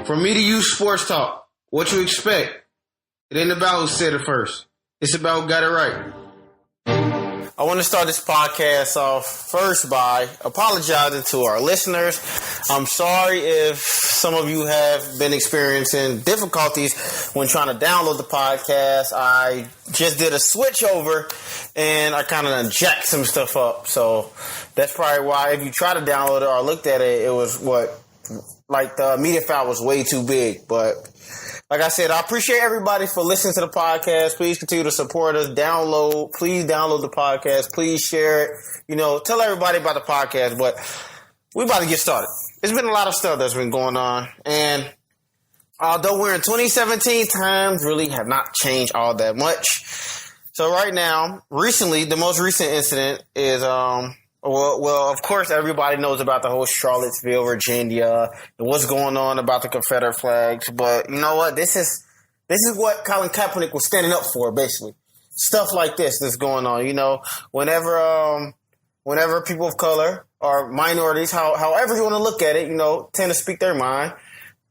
For me to use sports talk, what you expect? It ain't about who said it first. It's about who got it right. I want to start this podcast off first by apologizing to our listeners. I'm sorry if some of you have been experiencing difficulties when trying to download the podcast. I just did a switch over and I kind of jacked some stuff up. So that's probably why if you try to download it or looked at it, it was the media file was way too big. But like I said, I appreciate everybody for listening to the podcast. Please continue to support us. Please download the podcast. Please share it. Tell everybody about the podcast. But we're about to get started. There's been a lot of stuff that's been going on. And although we're in 2017, times really have not changed all that much. So right now, the most recent incident is Well, of course, everybody knows about the whole Charlottesville, Virginia, and what's going on about the Confederate flags. But you know what? This is what Colin Kaepernick was standing up for, basically. Stuff like this that's going on. Whenever people of color or minorities, however you want to look at it, tend to speak their mind.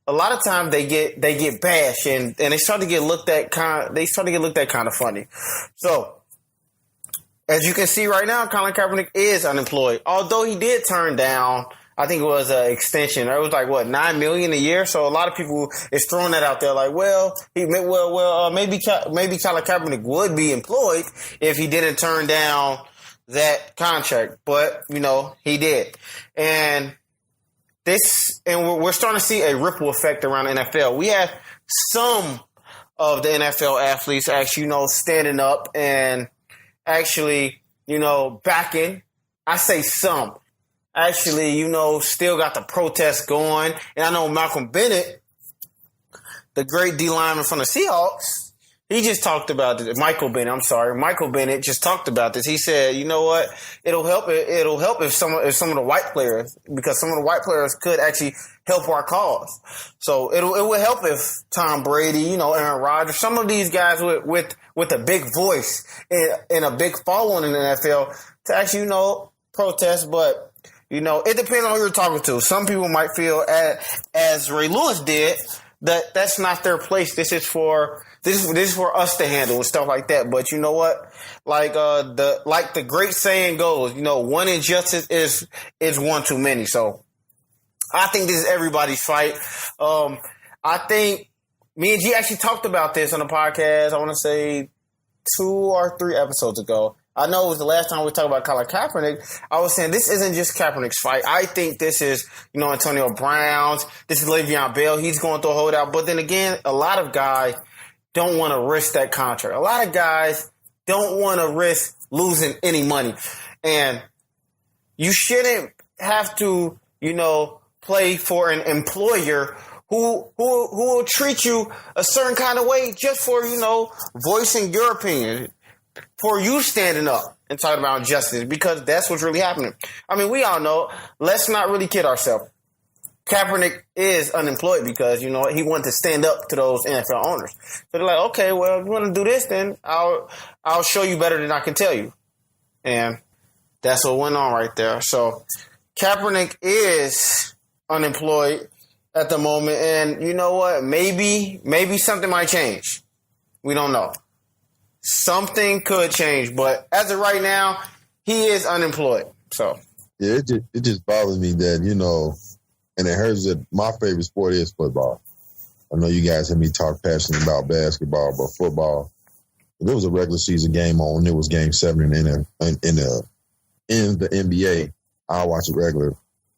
A lot of times they get bashed and they start to get looked at kind of funny. So, as you can see right now, Colin Kaepernick is unemployed. Although he did turn down, I think it was an extension. It was $9 million a year. So a lot of people is throwing that out there, maybe Colin Kaepernick would be employed if he didn't turn down that contract. But he did, and we're starting to see a ripple effect around the NFL. We have some of the NFL athletes actually, standing up and actually, backing. I say some. Actually, still got the protest going. And I know Malcolm Bennett, the great D lineman from the Seahawks, he just talked about this. Michael Bennett just talked about this. He said, you know what? It'll help if some of the white players, because some of the white players could actually help our cause. So it would help if Tom Brady, Aaron Rodgers, some of these guys with a big voice and a big following in the NFL to actually, protest. But, it depends on who you're talking to. Some people might feel, as Ray Lewis did, that's not their place. This is for us to handle and stuff like that. But you know what? Like the great saying goes, one injustice is one too many. So I think this is everybody's fight. I think me and G actually talked about this on the podcast, I want to say 2 or 3 episodes ago. I know it was the last time we talked about Colin Kaepernick. I was saying this isn't just Kaepernick's fight. I think this is, Antonio Brown's. This is Le'Veon Bell. He's going through a holdout. But then again, a lot of guys don't want to risk that contract. A lot of guys don't want to risk losing any money. And you shouldn't have to, play for an employer who will treat you a certain kind of way just for, voicing your opinion, for you standing up and talking about injustice, because that's what's really happening. I mean, we all know, let's not really kid ourselves. Kaepernick is unemployed because, he wanted to stand up to those NFL owners. So they're like, okay, well, if you want to do this, then I'll show you better than I can tell you. And that's what went on right there. So Kaepernick is unemployed at the moment. And you know what? Maybe something might change. We don't know. Something could change. But as of right now, he is unemployed. So yeah, it just bothers me that, and it hurts that my favorite sport is football. I know you guys hear me talk passionately about basketball, but football. If there was a regular season game on, it was Game 7 in the NBA. I'll watch a regular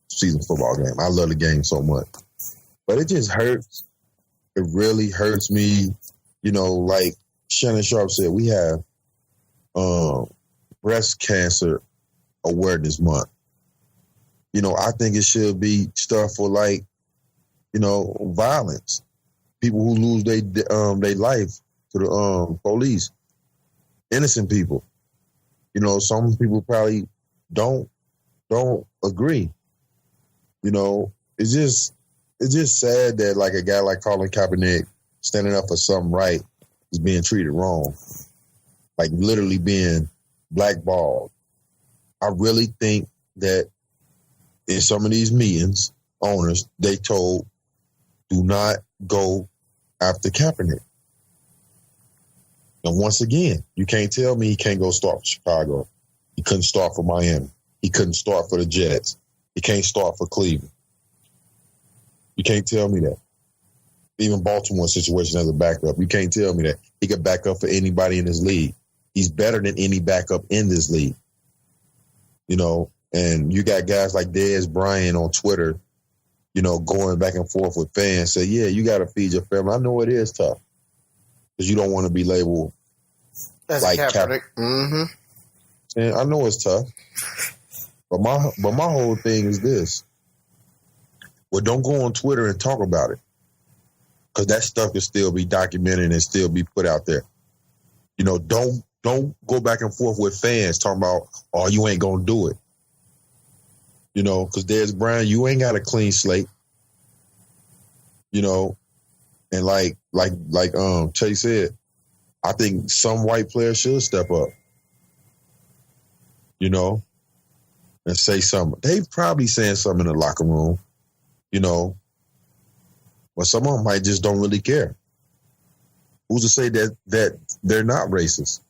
season football game. I love the game so much, but it just hurts. It really hurts me. Like Shannon Sharp said, we have breast cancer awareness month. I think it should be stuff for violence. People who lose their life to the police. Innocent people. Some people probably don't agree. It's just sad that a guy like Colin Kaepernick standing up for something right is being treated wrong. Literally being blackballed. I really think that in some of these meetings, owners, they told do not go after Kaepernick. And once again, you can't tell me he can't go start for Chicago. He couldn't start for Miami. He couldn't start for the Jets. He can't start for Cleveland. You can't tell me that. Even Baltimore situation as a backup, you can't tell me that. He could back up for anybody in this league. He's better than any backup in this league. You know, and you got guys like Dez Bryant on Twitter, you know, going back and forth with fans, say, yeah, you got to feed your family. I know it is tough because you don't want to be labeled That's like Kaepernick. Mm-hmm. And I know it's tough, but my whole thing is this. Well, don't go on Twitter and talk about it because that stuff can still be documented and still be put out there. You know, don't go back and forth with fans talking about, oh, you ain't going to do it. You know, because Dez Bryant, you ain't got a clean slate. You know, and like Chase said, I think some white players should step up. You know, and say something. They probably saying something in the locker room, you know, but some of them might just don't really care. Who's to say that they're not racist?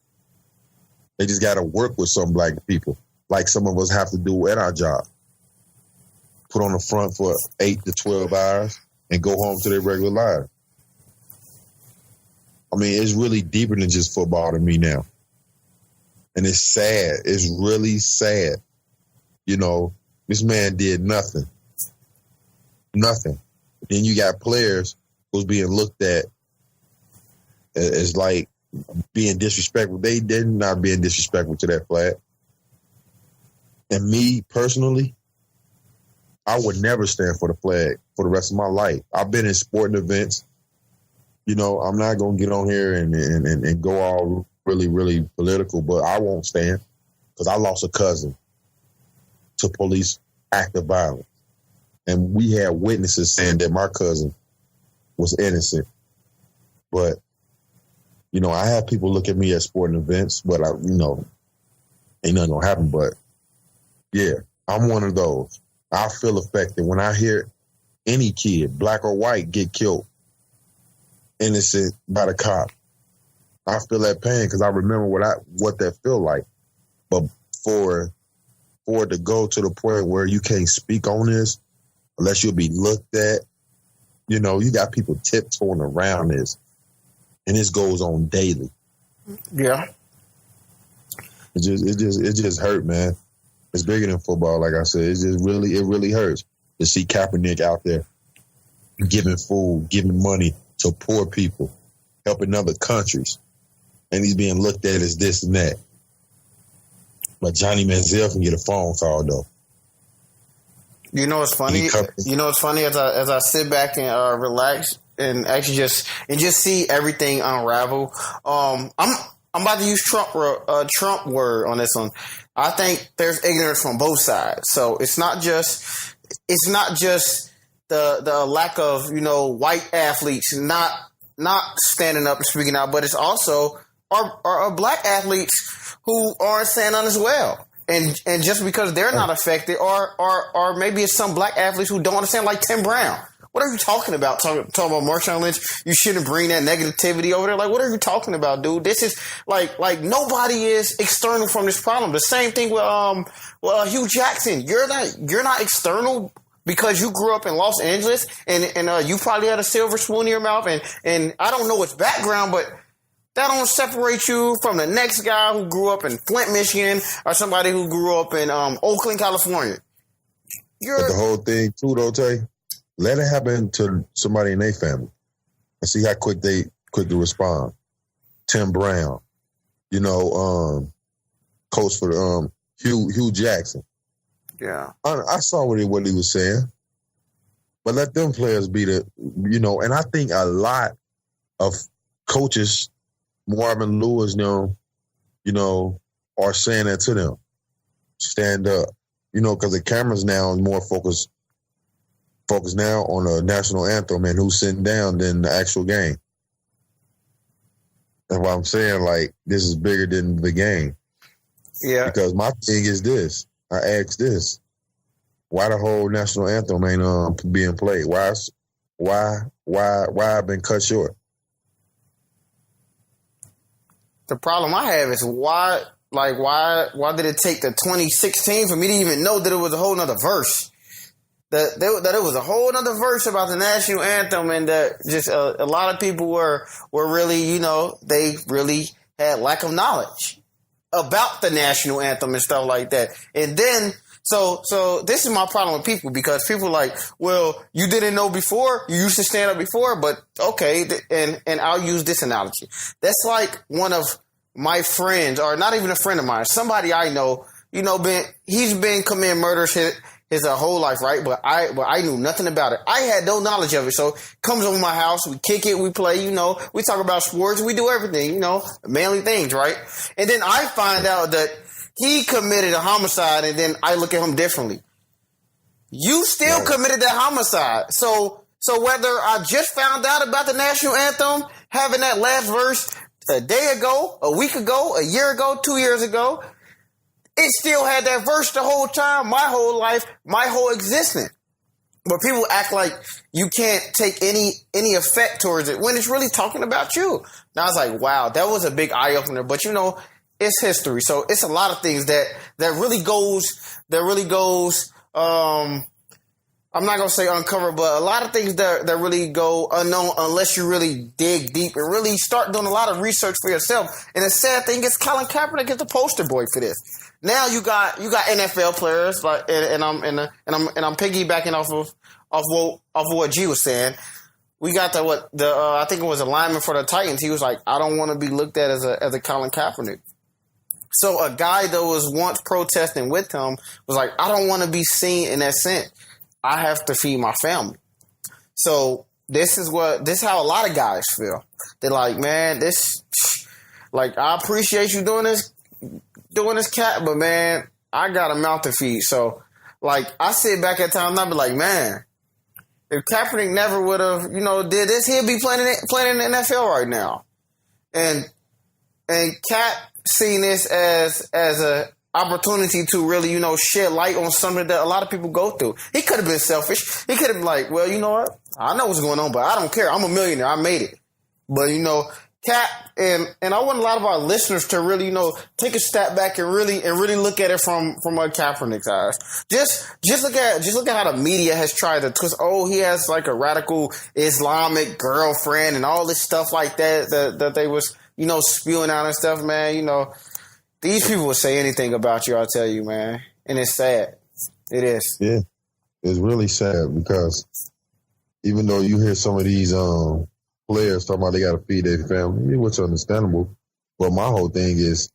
They just got to work with some black people, like some of us have to do at our job. Put on the front for 8 to 12 hours and go home to their regular life. I mean, it's really deeper than just football to me now. And it's sad. It's really sad. You know, this man did nothing. Nothing. Then you got players who's being looked at as like being disrespectful. They're not being disrespectful to that flag. And me personally, I would never stand for the flag for the rest of my life. I've been in sporting events. You know, I'm not going to get on here and go all really, really political, but I won't stand because I lost a cousin to police act of violence. And we had witnesses saying that my cousin was innocent. But, you know, I have people look at me at sporting events, but ain't nothing going to happen. But, yeah, I'm one of those. I feel affected when I hear any kid, black or white, get killed innocent by the cop. I feel that pain because I remember what that feel like. But for it to go to the point where you can't speak on this unless you'll be looked at, you know, you got people tiptoeing around this, and this goes on daily. Yeah, it just hurt, man. It's bigger than football, like I said. It really hurts to see Kaepernick out there giving food, giving money to poor people, helping other countries. And he's being looked at as this and that. But Johnny Manziel can get a phone call, though. You know what's funny? As I sit back and relax and actually just see everything unravel. I'm about to use Trump word on this one. I think there's ignorance from both sides. So it's not just the lack of, you know, white athletes not standing up and speaking out, but it's also our black athletes who aren't standing on as well. And just because they're not affected, or maybe it's some black athletes who don't understand, like Tim Brown. What are you talking about? Talking about Marshawn Lynch? You shouldn't bring that negativity over there. Like, what are you talking about, dude? This is like nobody is external from this problem. The same thing with Hugh Jackson. You're not external because you grew up in Los Angeles and you probably had a silver spoon in your mouth. And I don't know its background, but that don't separate you from the next guy who grew up in Flint, Michigan, or somebody who grew up in Oakland, California. But the whole thing, too, though, Tay, let it happen to somebody in their family and see how quick to respond. Tim Brown, you know, coach for Hugh Jackson. Yeah. I saw what he was saying. But let them players be and I think a lot of coaches, Marvin Lewis, are saying that to them. Stand up. Because the cameras now is more focused now on the national anthem and who's sitting down than the actual game. That's why I'm saying, like, this is bigger than the game. Yeah. Because my thing is this. I ask this. Why the whole national anthem ain't being played? Why why I've been cut short. The problem I have is why did it take the 2016 for me to even know that it was a whole nother verse? That it was a whole nother verse about the national anthem, and that just a lot of people were really, they really had lack of knowledge about the national anthem and stuff like that. And then, so this is my problem with people, because people are like, well, you didn't know before, you used to stand up before, but okay, and I'll use this analogy. That's like one of my friends, or not even a friend of mine, somebody I know, he's been committing murders his whole life, right? But I knew nothing about it. I had no knowledge of it. So comes over my house, we kick it, we play, we talk about sports, we do everything, manly things, right? And then I find out that he committed a homicide, and then I look at him differently. You still committed that homicide. So whether I just found out about the national anthem, having that last verse a day ago, a week ago, a year ago, 2 years ago, it still had that verse the whole time, my whole life, my whole existence. But people act like you can't take any effect towards it when it's really talking about you. And I was like, wow, that was a big eye opener. But it's history, so it's a lot of things that really goes. I'm not gonna say uncover, but a lot of things that really go unknown unless you really dig deep and really start doing a lot of research for yourself. And the sad thing is, Colin Kaepernick is the poster boy for this. Now you got NFL players, like, and I'm piggybacking off what G was saying. We got I think it was a lineman for the Titans. He was like, I don't want to be looked at as a Colin Kaepernick. So a guy that was once protesting with him was like, I don't want to be seen in that sense. I have to feed my family. So this is how a lot of guys feel. They're like, man, I appreciate you doing this, cat, but man, I got a mouth to feed. So I sit back at times and I be like, man, if Kaepernick never would have, did this, he'd be playing in the NFL right now. And Cap seen this as a opportunity to really, shed light on something that a lot of people go through. He could have been selfish. He could have been like, well, you know what? I know what's going on, but I don't care. I'm a millionaire. I made it. But, Cap, and I want a lot of our listeners to really, take a step back and really look at it from Kaepernick's eyes. Just look at how the media has tried to twist. Oh, he has like a radical Islamic girlfriend and all this stuff like that they was, spewing out and stuff, man. These people will say anything about you, I'll tell you, man. And it's sad. It is. Yeah. It's really sad because even though you hear some of these players talking about they got to feed their family, which is understandable. But my whole thing is,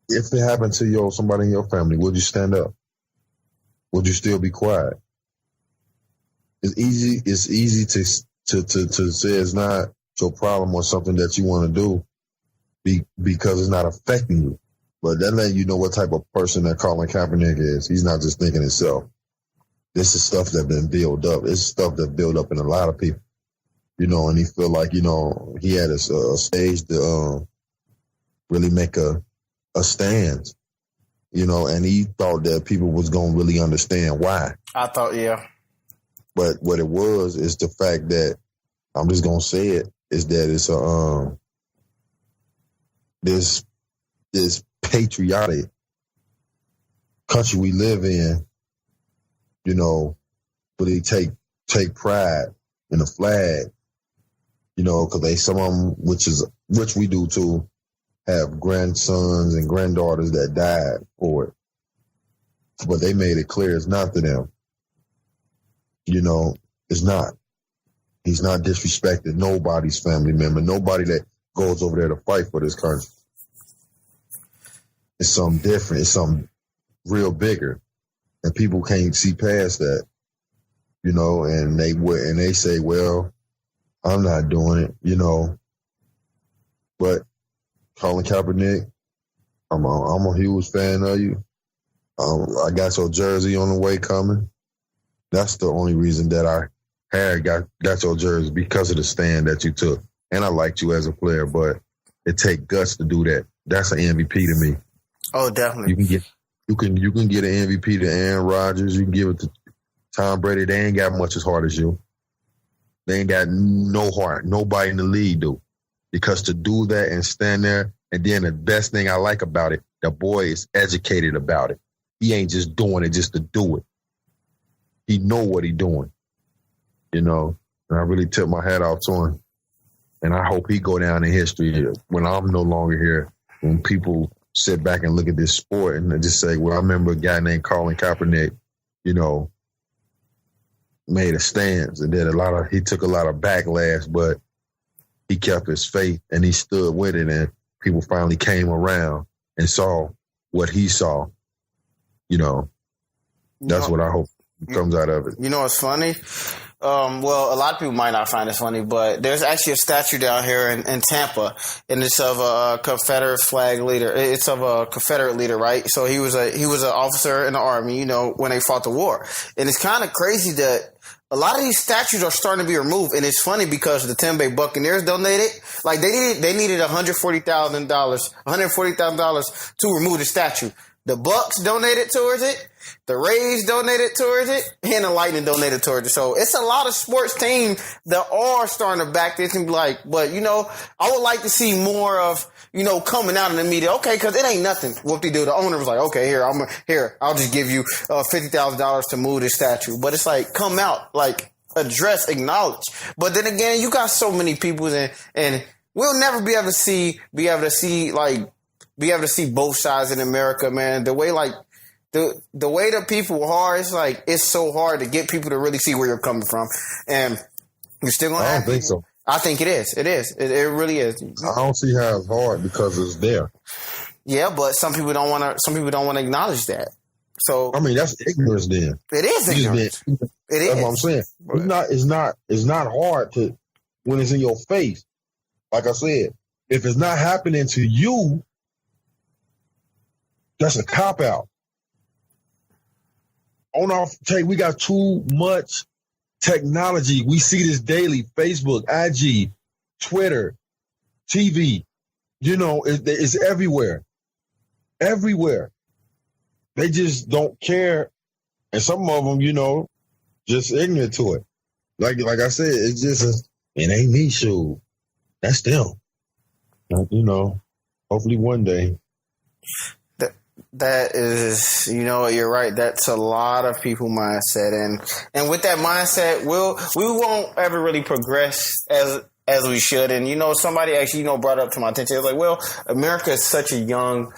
if it happened to somebody in your family, would you stand up? Would you still be quiet? It's easy to say it's not your problem or something that you want to do because it's not affecting you. But that let you know what type of person that Colin Kaepernick is. He's not just thinking himself. This is stuff that's been built up. It's stuff that built up in a lot of people, and he feel like, he had a stage to really make a stand, and he thought that people was going to really understand why. I thought, yeah. But what it was is the fact that, I'm just going to say it, is that it's this patriotic country we live in, really take pride in the flag, because some of them, which we do too, have grandsons and granddaughters that died for it. But they made it clear it's not to them. It's not. He's not disrespecting nobody's family member, nobody that goes over there to fight for this country. It's something different. It's something real bigger. And people can't see past that, and they say, well, I'm not doing it, But Colin Kaepernick, I'm a huge fan of you. I got your jersey on the way coming. That's the only reason that I got your jersey, because of the stand that you took. And I liked you as a player, but it take guts to do that. That's an MVP to me. Oh, definitely. You can get an MVP to Aaron Rodgers. You can give it Tom Brady, they ain't got much as hard as you. They ain't got no heart. Nobody in the league do. Because to do that and stand there, and then the best thing I like about it, the boy is educated about it. He ain't just doing it just to do it. He know what he doing, and I really tip my hat off to him. And I hope he go down in history when I'm no longer here, when people sit back and look at this sport and just say, well, I remember a guy named Colin Kaepernick, made a stance and he took a lot of backlash, but he kept his faith and he stood with it, and people finally came around and saw what he saw. That's what I hope comes out of it. You know what's funny? Well, a lot of people might not find this funny, but there's actually a statue down here in Tampa, and it's of a Confederate flag leader. It's of a Confederate leader, right? So he was an officer in the Army, when they fought the war. And it's kind of crazy that a lot of these statues are starting to be removed, and it's funny because the Tampa Bay Buccaneers donated, like they needed $140,000 to remove the statue. The Bucks donated towards it, the Rays donated towards it, and the Lightning donated towards it. So it's a lot of sports teams that are starting to back this and be like, but I would like to see more of, coming out in the media. Okay, because it ain't nothing. What they do, the owner was like, okay, I'll just give you $50,000 to move this statue. But it's like, come out, like address, acknowledge. But then again, you got so many people and we'll never be able to see both sides in America, man. The way the way that people are, it's so hard to get people to really see where you're coming from. And you're still going to have. I don't think so. I think it is. It is. It really is. I don't see how it's hard because it's there. Yeah, but some people don't want to acknowledge that. So I mean, that's ignorance then. It is ignorance. It is. That's what I'm saying. It's not hard to when it's in your face. Like I said, if it's not happening to you, that's a cop out. We got too much technology. We see this daily. Facebook, IG, Twitter, TV. It's everywhere. Everywhere. They just don't care. And some of them, just ignorant to it. Like I said, it's just it ain't me, shoot. That's them. Hopefully one day. That is, you're right. That's a lot of people mindset, and with that mindset, we won't ever really progress as we should. And somebody actually brought up to my attention. It's like, well, America is such a young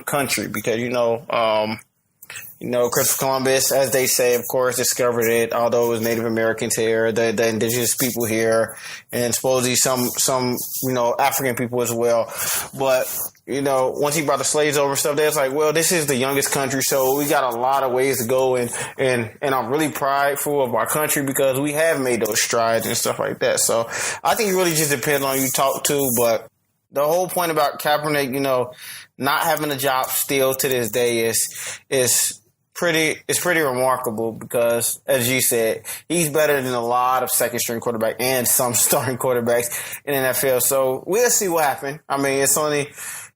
country because Christopher Columbus, as they say, of course, discovered it. Although it was Native Americans here, the indigenous people here, and supposedly some African people as well, but. Once he brought the slaves over and stuff, that's like, well, this is the youngest country, so we got a lot of ways to go, and I'm really prideful of our country because we have made those strides and stuff like that. So I think it really just depends on who you talk to, but the whole point about Kaepernick, not having a job still to this day is pretty remarkable because, as you said, he's better than a lot of second string quarterbacks and some starting quarterbacks in the NFL. So we'll see what happens. I mean,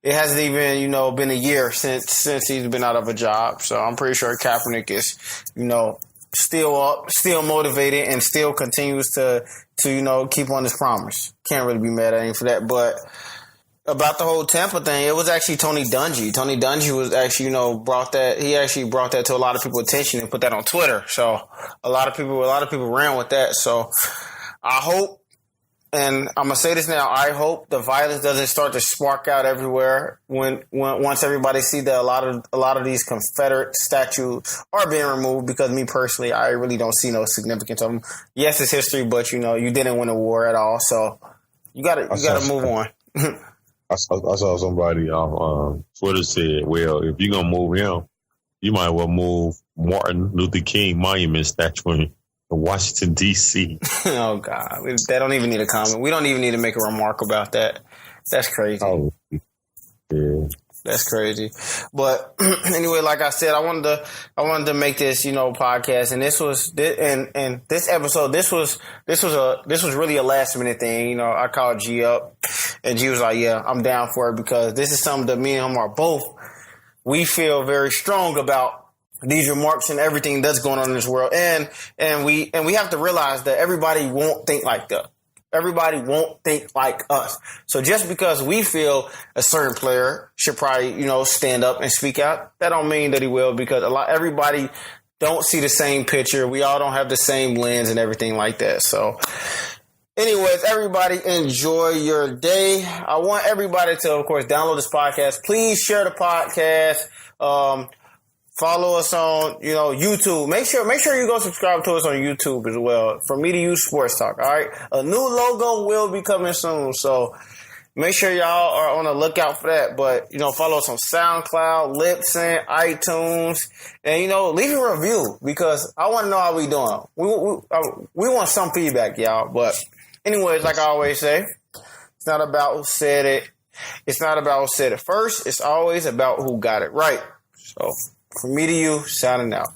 it hasn't even, been a year since he's been out of a job. So I'm pretty sure Kaepernick is, still up, still motivated, and still continues to keep on his promise. Can't really be mad at him for that. But about the whole Tampa thing, it was actually Tony Dungy. Tony Dungy was actually, brought that to a lot of people's attention and put that on Twitter. So a lot of people ran with that. So I hope, and I'm gonna say this now, I hope the violence doesn't start to spark out everywhere once everybody see that a lot of these Confederate statues are being removed, because me personally, I really don't see no significance of them. Yes, it's history, but you didn't win a war at all. So you gotta move on. I saw somebody on Twitter said, well, if you're going to move him, you might well move Martin Luther King Monument statue in Washington, D.C. Oh, God. They don't even need a comment. We don't even need to make a remark about that. That's crazy. Oh, yeah. That's crazy. But anyway, like I said, I wanted to make this, podcast, and this episode, this was really a last minute thing. I called G up, and G was like, yeah, I'm down for it, because this is something that me and him are both, we feel very strong about these remarks and everything that's going on in this world. And we have to realize that everybody won't think like that. Everybody won't think like us. So just because we feel a certain player should probably, stand up and speak out, that don't mean that he will, because everybody don't see the same picture. We all don't have the same lens and everything like that. So anyways, everybody enjoy your day. I want everybody to, of course, download this podcast. Please share the podcast. Follow us on, YouTube. Make sure you go subscribe to us on YouTube as well. From Me to You Sports Talk. All right. A new logo will be coming soon. So make sure y'all are on the lookout for that. But, follow us on SoundCloud, Libsyn, iTunes, and, leave a review, because I want to know how we doing. We want some feedback, y'all. But anyways, like I always say, it's not about who said it. It's not about who said it first. It's always about who got it right. So, from Me to You, signing out.